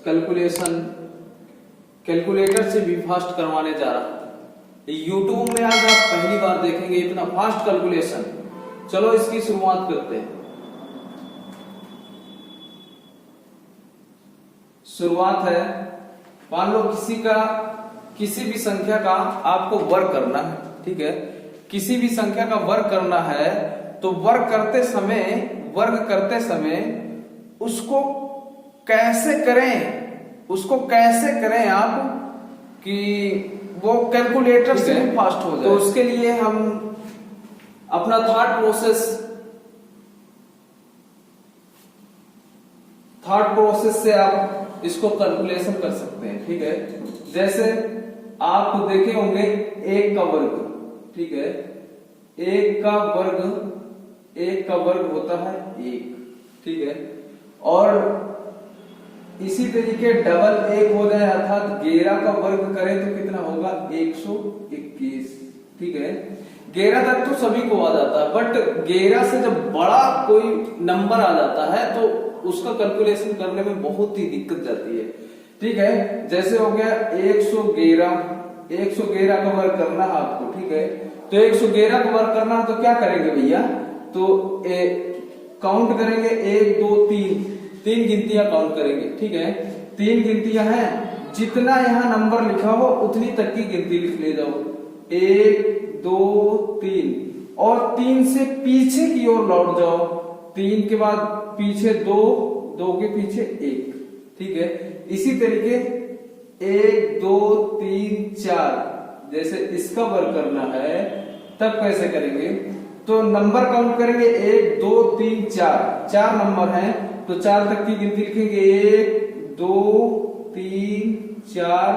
Calculation calculator से भी fast करवाने जा रहा हूं। यूट्यूब में आज आप पहली बार देखेंगे इतना फास्ट कैलकुलेशन। चलो इसकी शुरुआत करते हैं। शुरुआत है, मान लो किसी भी संख्या का आपको वर्ग करना है, ठीक है। किसी भी संख्या का वर्ग करना है तो वर्ग करते समय उसको कैसे करें आप कि वो कैलकुलेटर से भी फास्ट हो जाए। तो उसके लिए हम अपना थॉट प्रोसेस से आप इसको कैलकुलेशन कर सकते हैं, ठीक है। जैसे आप देखे होंगे 1 का वर्ग, ठीक है। 1 का वर्ग होता है 1, ठीक है। और इसी तरीके डबल 1 हो जाए अर्थात 11 का वर्ग करें तो कितना होगा 121, ठीक है। 11 तक तो सभी को आ जाता है, बट 11 से जब बड़ा कोई नंबर आ जाता है तो उसका कैलकुलेशन करने में बहुत ही दिक्कत जाती है, ठीक है। जैसे हो गया 111 का वर्ग करना है आपको, ठीक है। तो 111 का वर्ग करना है तो क्या करेंगे भैया, तो काउंट करेंगे 1 2 3 गिनतियां काउंट करेंगे, ठीक है। 3 गिनतियां हैं, जितना यहां नंबर लिखा हो उतनी तक की गिनती लिख ले जाओ। 1 2 3 और 3 से पीछे की ओर लौट जाओ। 3 के बाद पीछे 2 के पीछे 1, ठीक है। इसी तरीके 1 2 3 4 जैसे इसका वर्ग करना है तब कैसे करेंगे, तो नंबर काउंट करेंगे 1 2 3 4 नंबर हैं तो 4 तक की गिनती लिखेंगे। 1 2 3 4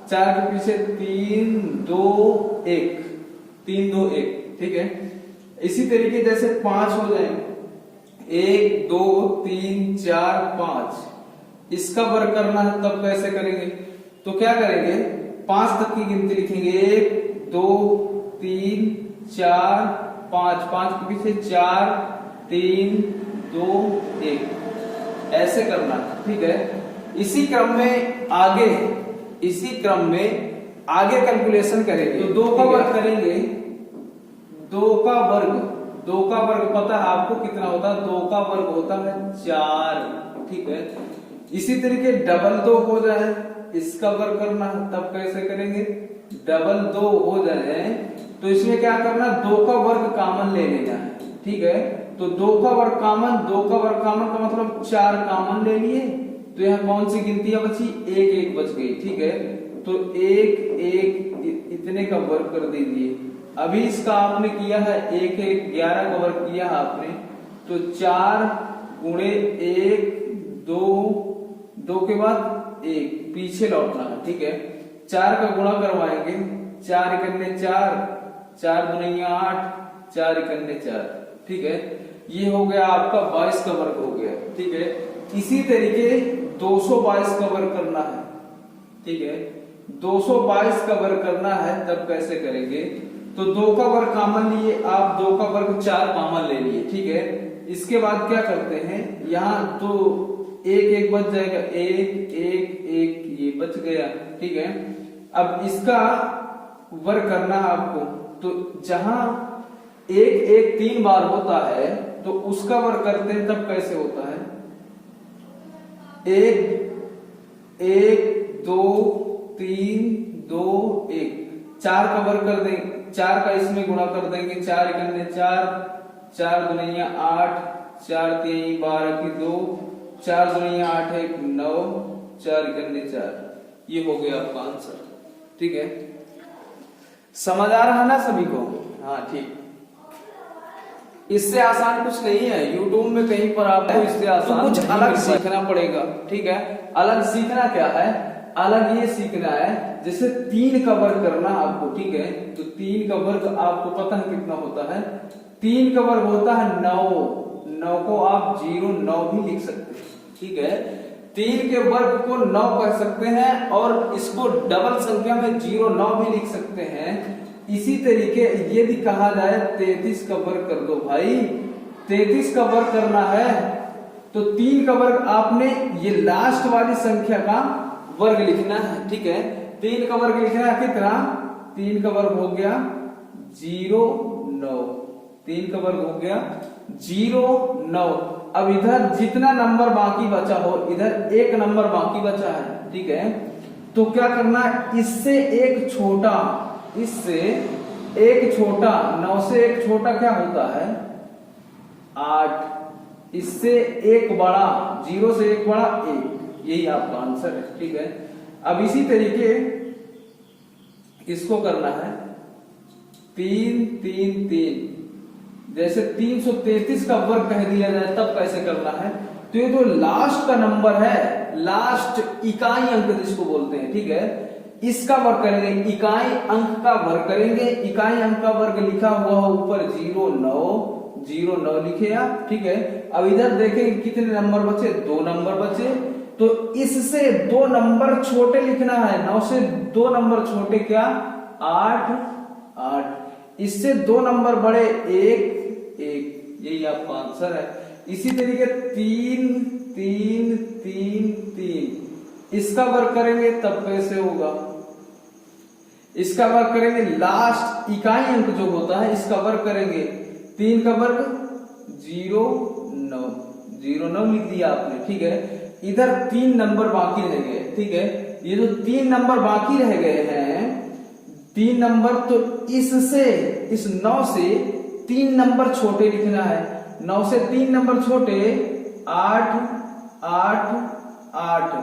के पीछे 3 2 1 3 2 1, ठीक है। इसी तरीके जैसे 5 हो जाए 1 2 3 4 5 इसका वर्ग करना है तब कैसे करेंगे, तो क्या करेंगे 5 तक की गिनती लिखेंगे। 1 2 3 4 5 के पीछे 4 3 2 1 ऐसे करना, ठीक है। इसी क्रम में आगे कैलकुलेशन करेंगे। तो 2 का वर्ग करेंगे। 2 का वर्ग पता है आपको कितना होता है, 2 का वर्ग होता है 4, ठीक है। इसी तरीके डबल 2 हो जाए, इसका वर्ग करना है तब कैसे करेंगे, डबल 2 हो जाए तो इसमें क्या करना, 2 का वर्ग कॉमन ले लेना है, ठीक है। तो 2 का वर्ग कॉमन का मतलब 4 कॉमन ले लिए, तो यहाँ कौन सी गिनतियां बची, 1 1 बच गई, ठीक है। तो 1 1 इतने का वर्ग कर दीजिए। अभी इसका आपने किया है 1 1 11 का वर्ग किया है आपने, तो 4 गुणे 1 2 के बाद 1 पीछे लौटना है, ठीक है। 4 का गुणा करवाएंगे, 4 इकन्ने 4 दूनी 8 4 इकन्ने 4, ठीक है। ये हो गया आपका 22 का वर्ग हो गया, ठीक है। इसी तरीके 222 का वर्ग करना है, ठीक है। 222 का वर्ग करना है तब कैसे करेंगे, तो 2 का वर्ग कॉमन लिए आप, 2 का वर्ग 4 कॉमन ले लिए, ठीक है। इसके बाद क्या करते हैं, यहाँ तो 1 1 बच जाएगा, 1 1 1 ये बच गया, ठीक है। अब इसका वर्ग करना है आपको, तो जहां 1 1 3 बार होता है तो उसका वर्ग करते हैं तब कैसे होता है, 1 1 2 3 2 1 4 का वर्ग कर देंगे, 4 का इसमें गुणा कर देंगे, 4 इकन्ने 4 दुनिया 8 4 3 12 की 2 4 दुनिया 8 1 9 4 इकन्ने 4, ये हो गया आपका आंसर, ठीक है। समझ आ रहा है ना सभी को, हाँ ठीक। इससे आसान कुछ नहीं है, यूट्यूब में कहीं पर आपको इससे आसान तो कुछ अलग सीखना पड़ेगा, ठीक है। अलग सीखना क्या है, अलग ये सीखना है जैसे 3 का वर्ग करना आपको, ठीक है। तो 3 का वर्ग आपको पता है कितना होता है, 3 का वर्ग होता है 9 को आप 0 9 भी लिख सकते हैं, ठीक है। 3 के वर्ग को 9 कह सकते हैं और इसको डबल संख्या में 0 9 भी लिख सकते हैं। इसी तरीके यदि कहा जाए 33 का वर्ग कर दो भाई, 33 का वर्ग करना है तो 3 का वर्ग आपने ये लास्ट वाली संख्या का वर्ग लिखना है, ठीक है। 3 का वर्ग लिखना है कितना, 3 का वर्ग हो गया 0 9, 3 का वर्ग हो गया 0 9। अब इधर जितना नंबर बाकी बचा हो, इधर 1 नंबर बाकी बचा है, ठीक है। तो क्या करना है, इससे एक छोटा, इससे एक छोटा, 9 से एक छोटा क्या होता है 8, इससे एक बड़ा, 0 से एक बड़ा 1, यही आपका आंसर है, ठीक है। अब इसी तरीके इसको करना है 3 3 3, जैसे 333 का वर्ग कह दिया जाए तब कैसे करना है। तो ये जो लास्ट का नंबर है, लास्ट इकाई अंक जिसको बोलते हैं, ठीक है, इसका वर्ग करेंगे, इकाई अंक का वर्ग करेंगे। इकाई अंक का वर्ग लिखा हुआ है ऊपर 0 9 लिखे आप, ठीक है। अब इधर देखें कितने नंबर बचे, 2 नंबर बचे। तो इससे 2 नंबर छोटे लिखना है, 9 से 2 नंबर छोटे क्या 8 8, इससे 2 नंबर बड़े 1 1, यही आपका आंसर है। इसी तरीके 3 3 3 3, इसका वर्ग करेंगे तब कैसे होगा, इसका वर्ग करेंगे, लास्ट इकाई अंक जो होता है इसका वर्ग करेंगे, 3 का वर्ग 0 9 लिख दिया आपने, ठीक है। इधर 3 नंबर बाकी रह गए, ठीक है। ये जो 3 नंबर बाकी रह गए हैं, 3 नंबर, तो इससे, इस 9 से 3 नंबर छोटे लिखना है। 9 से 3 नंबर छोटे 8 8 8,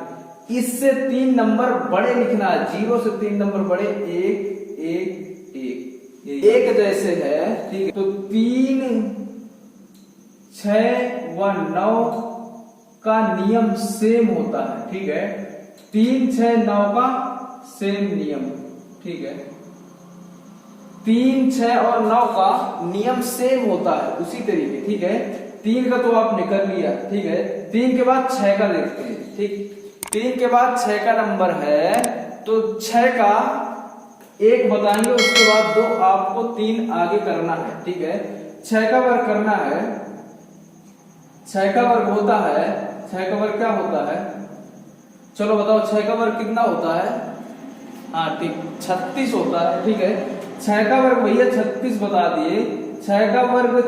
इससे 3 नंबर बड़े लिखना है, 0 से 3 नंबर बड़े 1 1 1, एक जैसे है, ठीक है। तो 3 6 व 9 का नियम सेम होता है, ठीक है। 3 6 9 का सेम नियम, ठीक है। 3 6 और 9 का नियम सेम होता है उसी तरीके, ठीक है। 3 का तो आपने कर लिया, ठीक है। 3 के बाद 6 का देखते हैं, ठीक। 3 के बाद 6 का नंबर है, तो 6 का 1 बताएंगे, उसके बाद 2 आपको 3 आगे करना है, ठीक है। 6 का वर्ग करना है, 6 का वर्ग होता है, 6 का वर्ग क्या होता है, चलो बताओ 6 का वर्ग कितना होता है, हाँ ठीक 36 होता है, ठीक है। 6 का वर्ग भैया 36 बता दिए, 6 का वर्ग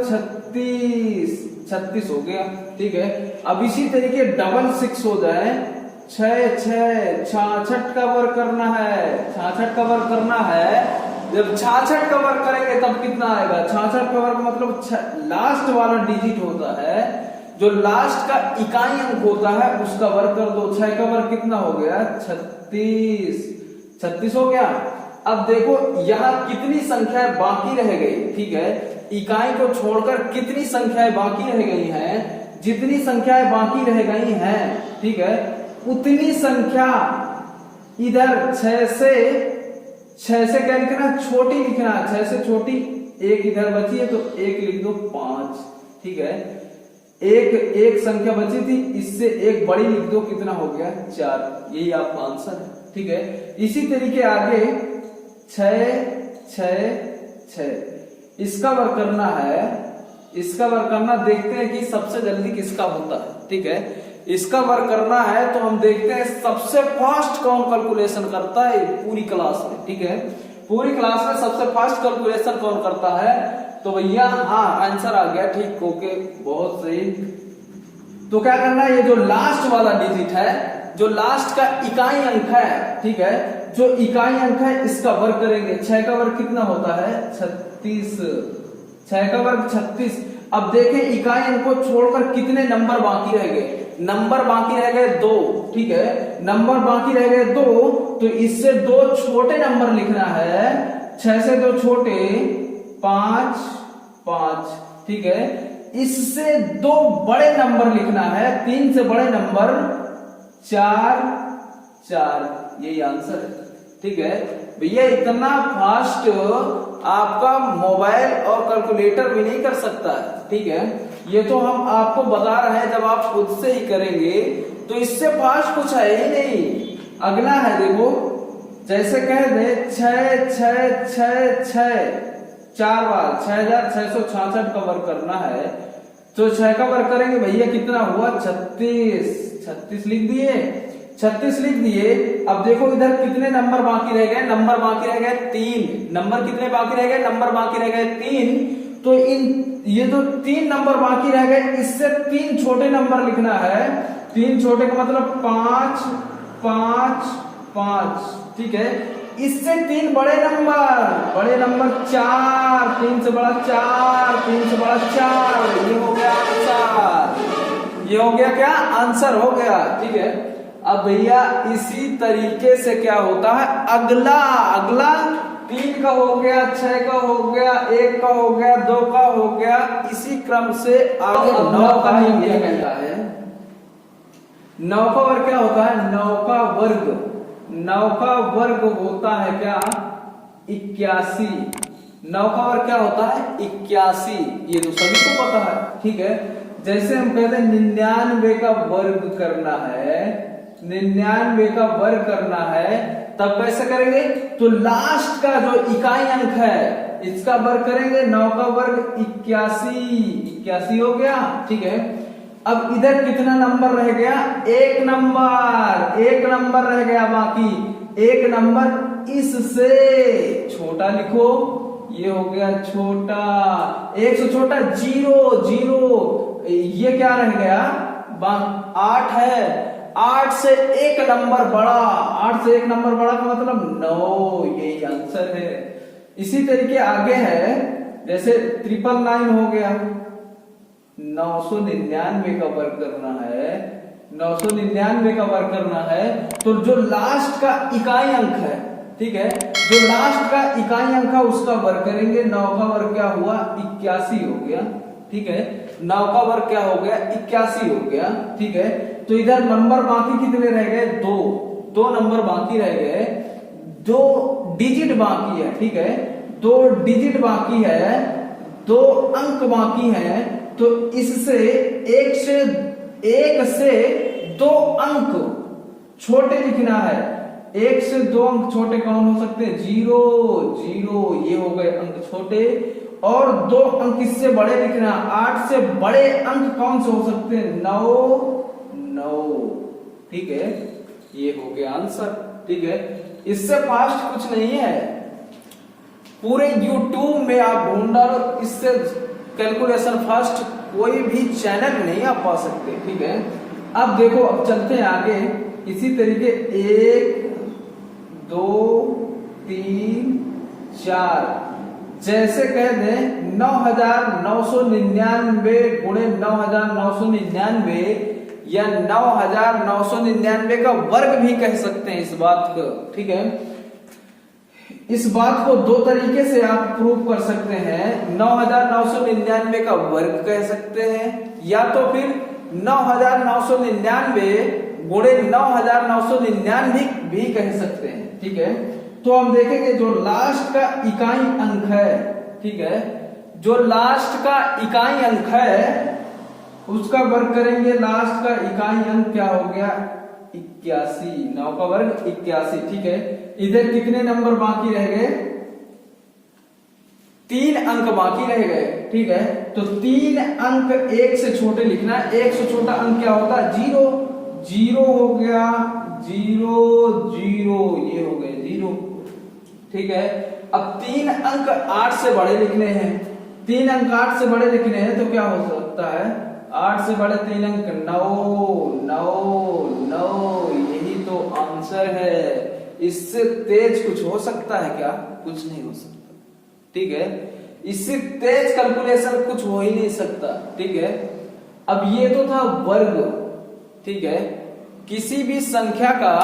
36 हो गया, ठीक है। अब इसी तरीके डबल 6 हो जाए, 6 6 66 का वर्ग करना है, 66 का वर्ग करना है। जब 66 का वर्ग करेंगे तब कितना आएगा, 66 का वर्ग मतलब लास्ट वाला डिजिट होता है, जो लास्ट का इकाई अंक होता है उसका वर्ग कर दो। 6 का वर्ग कितना हो गया 36 हो गया। अब देखो यहाँ कितनी संख्याएं बाकी रह गई, ठीक है। इकाई को छोड़कर कितनी संख्याएं बाकी रह गई हैं, जितनी संख्याएं बाकी रह गई हैं, ठीक है, उतनी संख्या इधर 6 से क्या लिखना, छोटी लिखना, 6 से छोटी 1 इधर बची है तो 1 लिख दो 5, ठीक है। एक संख्या बची थी, इससे 1 बड़ी लिख दो, कितना हो गया 4, यही आपका आंसर है, ठीक है। इसी तरीके आगे 6 6 6, इसका वर्ग करना है, इसका वर्ग करना, देखते हैं कि सबसे जल्दी किसका होता है, ठीक है। इसका वर्ग करना है तो हम देखते हैं सबसे फास्ट कौन कैलकुलेशन करता है पूरी क्लास में, ठीक है। पूरी क्लास में सबसे फास्ट कैलकुलेशन कौन करता है, तो भैया हाँ आंसर आ गया, ठीक, ओके, बहुत सही। तो क्या करना है, ये जो लास्ट वाला डिजिट है, जो लास्ट का इकाई अंक है, ठीक है, जो इकाई अंक है इसका वर्ग करेंगे। 6 का वर्ग कितना होता है 36, 6 का वर्ग 36। अब देखें इकाई अंक को छोड़कर कितने नंबर बाकी रह गए, नंबर बाकी रह गए 2, ठीक है, नंबर बाकी रह गए 2, तो इससे 2 छोटे नंबर लिखना है, 6 से 2 छोटे 5 5, ठीक है। इससे 2 बड़े नंबर लिखना है, 3 से बड़े नंबर 4 4, यही आंसर है, ठीक है। भैया इतना फास्ट आपका मोबाइल और कैलकुलेटर भी नहीं कर सकता है, ठीक है। ये तो हम आपको बता रहे हैं, जब आप खुद से ही करेंगे तो इससे फास्ट कुछ है ही नहीं। अगला है देखो, जैसे कह दे 6 6 6 6 4 बार 6666 का वर्ग करना है, तो 6 का वर्ग करेंगे भैया कितना हुआ 36, 36 लिख दिए, 36 लिख दिए। अब देखो इधर कितने नंबर बाकी रह गए, नंबर बाकी रह गए 3, नंबर कितने बाकी रह गए, नंबर बाकी रह गए 3। तो ये जो 3 नंबर बाकी रह गए इससे 3 छोटे नंबर लिखना है, 3 छोटे का मतलब 5 5 5, ठीक है। इससे 3 बड़े नंबर 4, 3 से बड़ा 4, 3 से बड़ा 4, ये हो गया आंसर, ये हो गया क्या आंसर हो गया, ठीक है। अब भैया इसी तरीके से क्या होता है अगला 3 का हो गया, 6 का हो गया, 1 का हो गया, 2 का हो गया, इसी क्रम से आगे 9 का नियम क्या कहता है। 9 का वर्ग क्या होता है, 9 का वर्ग होता है क्या 81। 9 का वर्ग क्या होता है 81, ये तो सभी को पता है, ठीक है। जैसे हम कहते हैं 99 का वर्ग करना है, 99 का वर्ग करना है, तब कैसे करेंगे, तो लास्ट का जो इकाई अंक है इसका वर्ग करेंगे, 9 का वर्ग 81 हो गया, ठीक है। अब इधर कितना नंबर रह गया, एक नंबर रह गया, बाकी एक नंबर इससे छोटा लिखो, ये हो गया छोटा, 1 से छोटा 0, ये क्या रह गया 8 है, 8 से 1 नंबर बड़ा, 8 से 1 नंबर बड़ा का मतलब 9, यही आंसर है। इसी तरीके आगे है, जैसे 999 हो गया, 999 का वर्ग करना है, 999 का वर्ग करना है, तो जो लास्ट का इकाई अंक है, ठीक है, जो लास्ट का इकाई अंक है उसका वर्ग करेंगे। 9 का वर्ग क्या हुआ 81 हो गया, ठीक है। 9 का वर्ग क्या हो गया 81 हो गया, ठीक है। तो इधर नंबर बाकी कितने रह गए, 2 नंबर बाकी रह गए, 2 डिजिट बाकी है, ठीक है, 2 डिजिट बाकी है, 2 अंक बाकी है। तो इससे 1 से 2 अंक छोटे लिखना है, 1 से 2 अंक छोटे कौन हो सकते हैं, 0, ये हो गए अंक छोटे, और 2 अंक इससे बड़े लिखना, 8 से बड़े अंक कौन से हो सकते हैं, 9, ठीक है, ये हो गया आंसर, ठीक है। इससे फास्ट कुछ नहीं है, पूरे YouTube में आप ढूंढ डालो, इससे कैलकुलेशन फास्ट कोई भी चैनल नहीं आप पा सकते, ठीक है। अब देखो, अब चलते हैं आगे इसी तरीके 1 2 3 4, जैसे कह दें 9999 गुणे 9999 या 9999 का वर्ग भी कह सकते हैं इस बात को, ठीक है। इस बात को 2 तरीके से आप प्रूव कर सकते हैं, 9999 का वर्ग कह सकते हैं, या तो फिर 9999 गुणे 9999 भी कह सकते हैं, ठीक है। तो हम देखेंगे जो लास्ट का इकाई अंक है, ठीक है, जो लास्ट का इकाई अंक है उसका वर्ग करेंगे, लास्ट का इकाई अंक क्या हो गया 81, 9 का वर्ग 81, ठीक है। इधर कितने नंबर बाकी रह गए, 3 अंक बाकी रह गए, ठीक है। तो 3 अंक 1 से छोटे लिखना है, 1 से छोटा अंक क्या होता है 0 हो गया, 0 ये हो गए 0, ठीक है। अब 3 अंक 8 से बड़े लिखने हैं, 3 अंक 8 से बड़े लिखने हैं, तो क्या हो सकता है 8 से बड़े 3 अंक 9, यही तो आंसर है। इससे तेज कुछ हो सकता है क्या, कुछ नहीं हो सकता, ठीक है। इससे तेज कैलकुलेशन कुछ हो ही नहीं सकता, ठीक है। अब ये तो था वर्ग, ठीक है। किसी भी संख्या का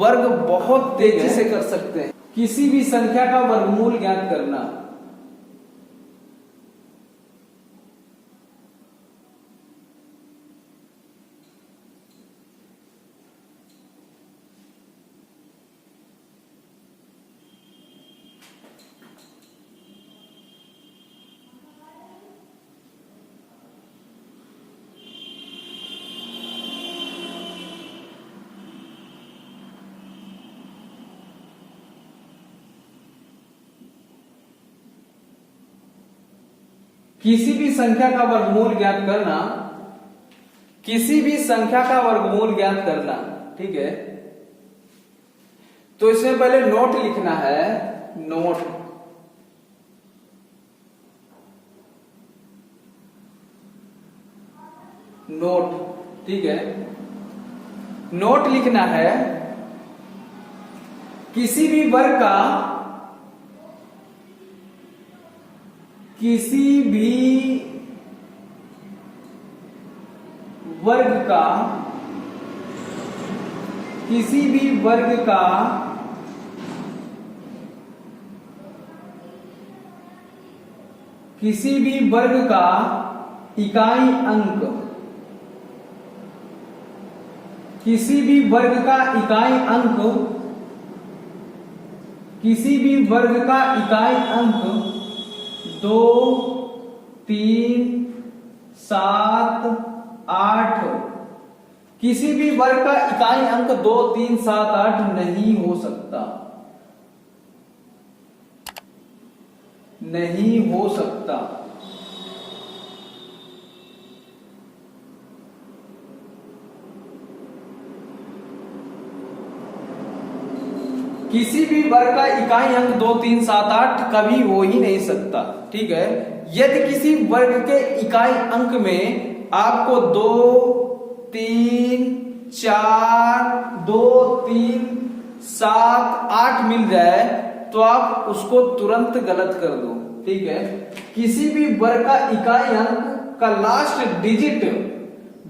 वर्ग बहुत तेजी से कर सकते हैं, किसी भी संख्या का वर्गमूल ज्ञात करना। किसी भी संख्या का वर्गमूल ज्ञात करना, किसी भी संख्या का वर्गमूल ज्ञात करना, ठीक है। तो इसमें पहले नोट लिखना है, नोट, नोट, ठीक है। नोट लिखना है किसी भी वर्ग का, किसी भी वर्ग का, किसी भी वर्ग का किसी भी वर्ग का इकाई अंक, किसी भी वर्ग का इकाई अंक, किसी भी वर्ग का इकाई अंक 2, 3, 7, 8, किसी भी वर्ग का इकाई अंक 2, 3, 7, 8 नहीं हो सकता, नहीं हो सकता। किसी भी वर्ग का इकाई अंक 2, 3, 7, 8 कभी हो ही नहीं सकता, ठीक है। यदि किसी वर्ग के इकाई अंक में आपको 2, 3, 4, 2, 3, 7, 8 मिल जाए तो आप उसको तुरंत गलत कर दो, ठीक है। किसी भी वर्ग का इकाई अंक का लास्ट डिजिट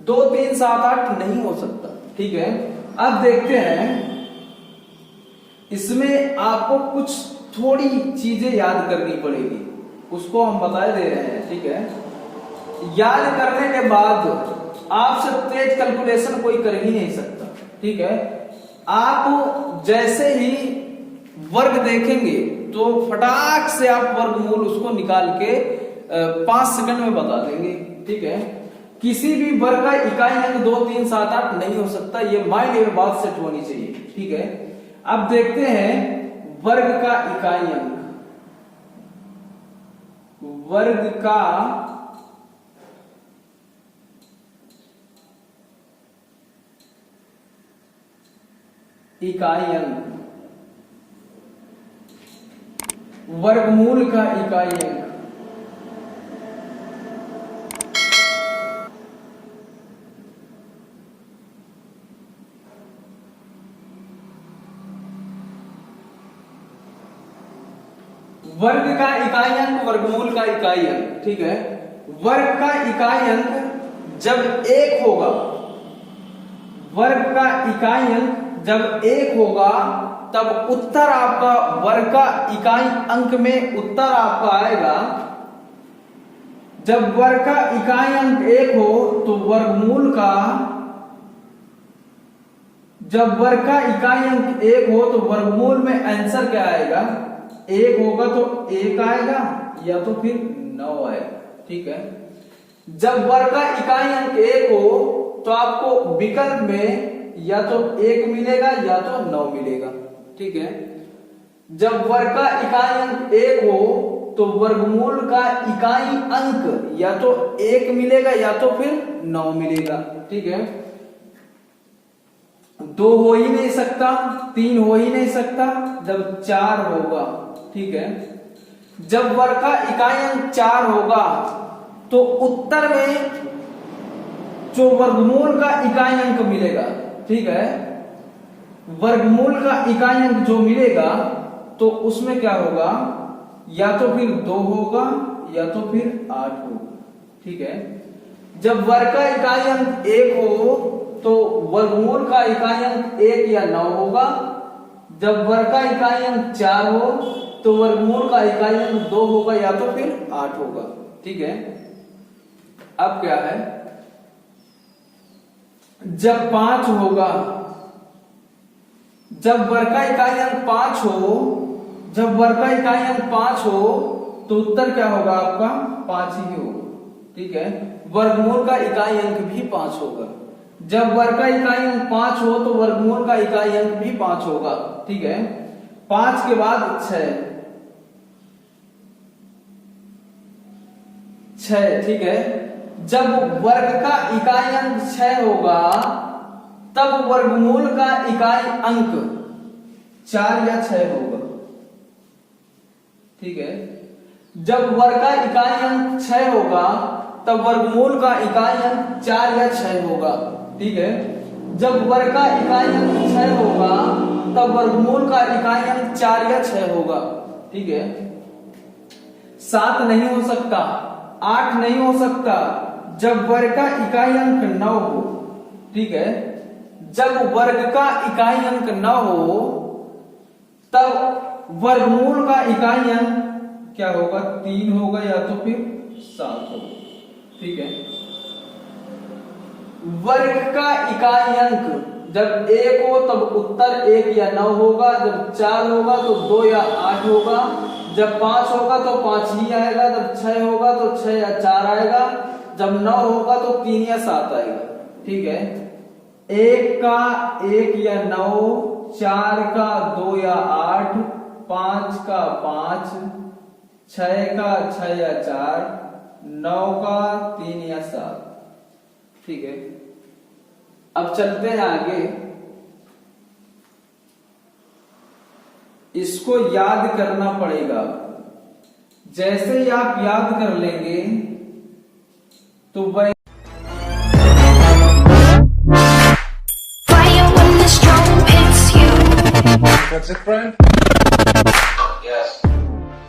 2, 3, 7, 8 नहीं हो सकता, ठीक है। अब देखते हैं, इसमें आपको कुछ थोड़ी चीजें याद करनी पड़ेगी, उसको हम बता दे रहे हैं, ठीक है। याद करने के बाद आपसे तेज कैलकुलेशन कोई कर ही नहीं सकता, ठीक है। आप जैसे ही वर्ग देखेंगे तो फटाक से आप वर्गमूल उसको निकाल के 5 सेकंड में बता देंगे, ठीक है। किसी भी वर्ग का इकाई अंक 2, 3, 7, 8 नहीं हो सकता, ये माइंड में बात सेट होनी चाहिए, ठीक है। अब देखते हैं वर्ग का इकाई अंक, वर्ग का इकाई अंक, वर्गमूल का इकाई अंक, वर्ग का इकाई अंक, वर्गमूल का इकाई अंक, ठीक है। वर्ग का इकाई अंक जब 1 होगा, वर्ग का इकाई अंक जब 1 होगा तब उत्तर आपका वर्ग का इकाई अंक में उत्तर आपका आएगा। जब वर्ग का इकाई अंक 1 हो तो वर्गमूल का, जब वर्ग का इकाई अंक 1 हो तो वर्गमूल में आंसर क्या आएगा, 1 होगा तो 1 आएगा या तो फिर 9 आएगा, ठीक है। जब वर्ग का इकाई अंक 1 हो तो आपको विकल्प में या तो 1 मिलेगा या तो 9 मिलेगा, ठीक है। जब वर्ग का इकाई अंक 1 हो तो वर्गमूल का इकाई अंक या तो 1 मिलेगा या तो फिर 9 मिलेगा, ठीक है। 2 हो ही नहीं सकता, 3 हो ही नहीं सकता, जब 4 होगा, ठीक है। जब वर्ग का इकाई अंक 4 होगा तो उत्तर में जो वर्गमूल का इकाई अंक मिलेगा, ठीक है, वर्गमूल का इकाई अंक जो मिलेगा तो उसमें क्या होगा, या तो फिर 2 होगा या तो फिर 8 होगा, ठीक है। जब वर्ग का इकाई अंक 1 हो तो वर्गमूल का इकाई अंक 1 या 9 होगा। जब वर्ग का इकाई अंक 4 हो तो वर्गमूल का इकाई अंक 2 होगा या तो फिर 8 होगा, ठीक है। अब क्या है, जब 5 होगा, जब वर्ग का इकाई अंक 5 हो, जब वर्ग का इकाई अंक 5 हो तो उत्तर क्या होगा आपका 5 ही होगा, ठीक है। वर्गमूल का इकाई अंक भी 5 होगा। जब वर्ग का इकाई अंक 5 हो तो वर्गमूल का इकाई अंक भी 5 होगा, ठीक है। 5 के बाद 6, 6, ठीक है। जब वर्ग का इकाई अंक 6 होगा तब वर्गमूल का इकाई अंक 4 या 6 होगा, ठीक है। जब वर्ग का इकाई अंक 6 होगा तब वर्गमूल का इकाई अंक 4 या 6 होगा, ठीक है। जब वर्ग का इकाई अंक 6 होगा तब वर्गमूल का इकाई अंक 4 या 6 होगा, ठीक है। 7 नहीं हो सकता, 8 नहीं हो सकता जब वर्ग का इकाई अंक 9 हो, ठीक है। जब वर्ग का इकाई अंक 9 हो तब वर्गमूल का इकाई अंक क्या होगा, 3 होगा या तो फिर 7 होगा, ठीक है। वर्ग का इकाई अंक जब 1 हो तब उत्तर 1 या 9 होगा, जब 4 होगा तो 2 या 8 होगा, जब 5 होगा तो 5 ही आएगा, जब 6 होगा तो 6 या 4 आएगा, जब 9 होगा तो 3 या 7 आएगा, ठीक है। 1 का 1 या 9, 4 का 2 या 8, 5 का 5, 6 का 6 या 4, 9 का 3 या 7, ठीक है। अब चलते हैं आगे। इसको याद करना पड़ेगा। जैसे ही आप याद कर लेंगे तो वह Fire when the storm hits you. That's it, friend.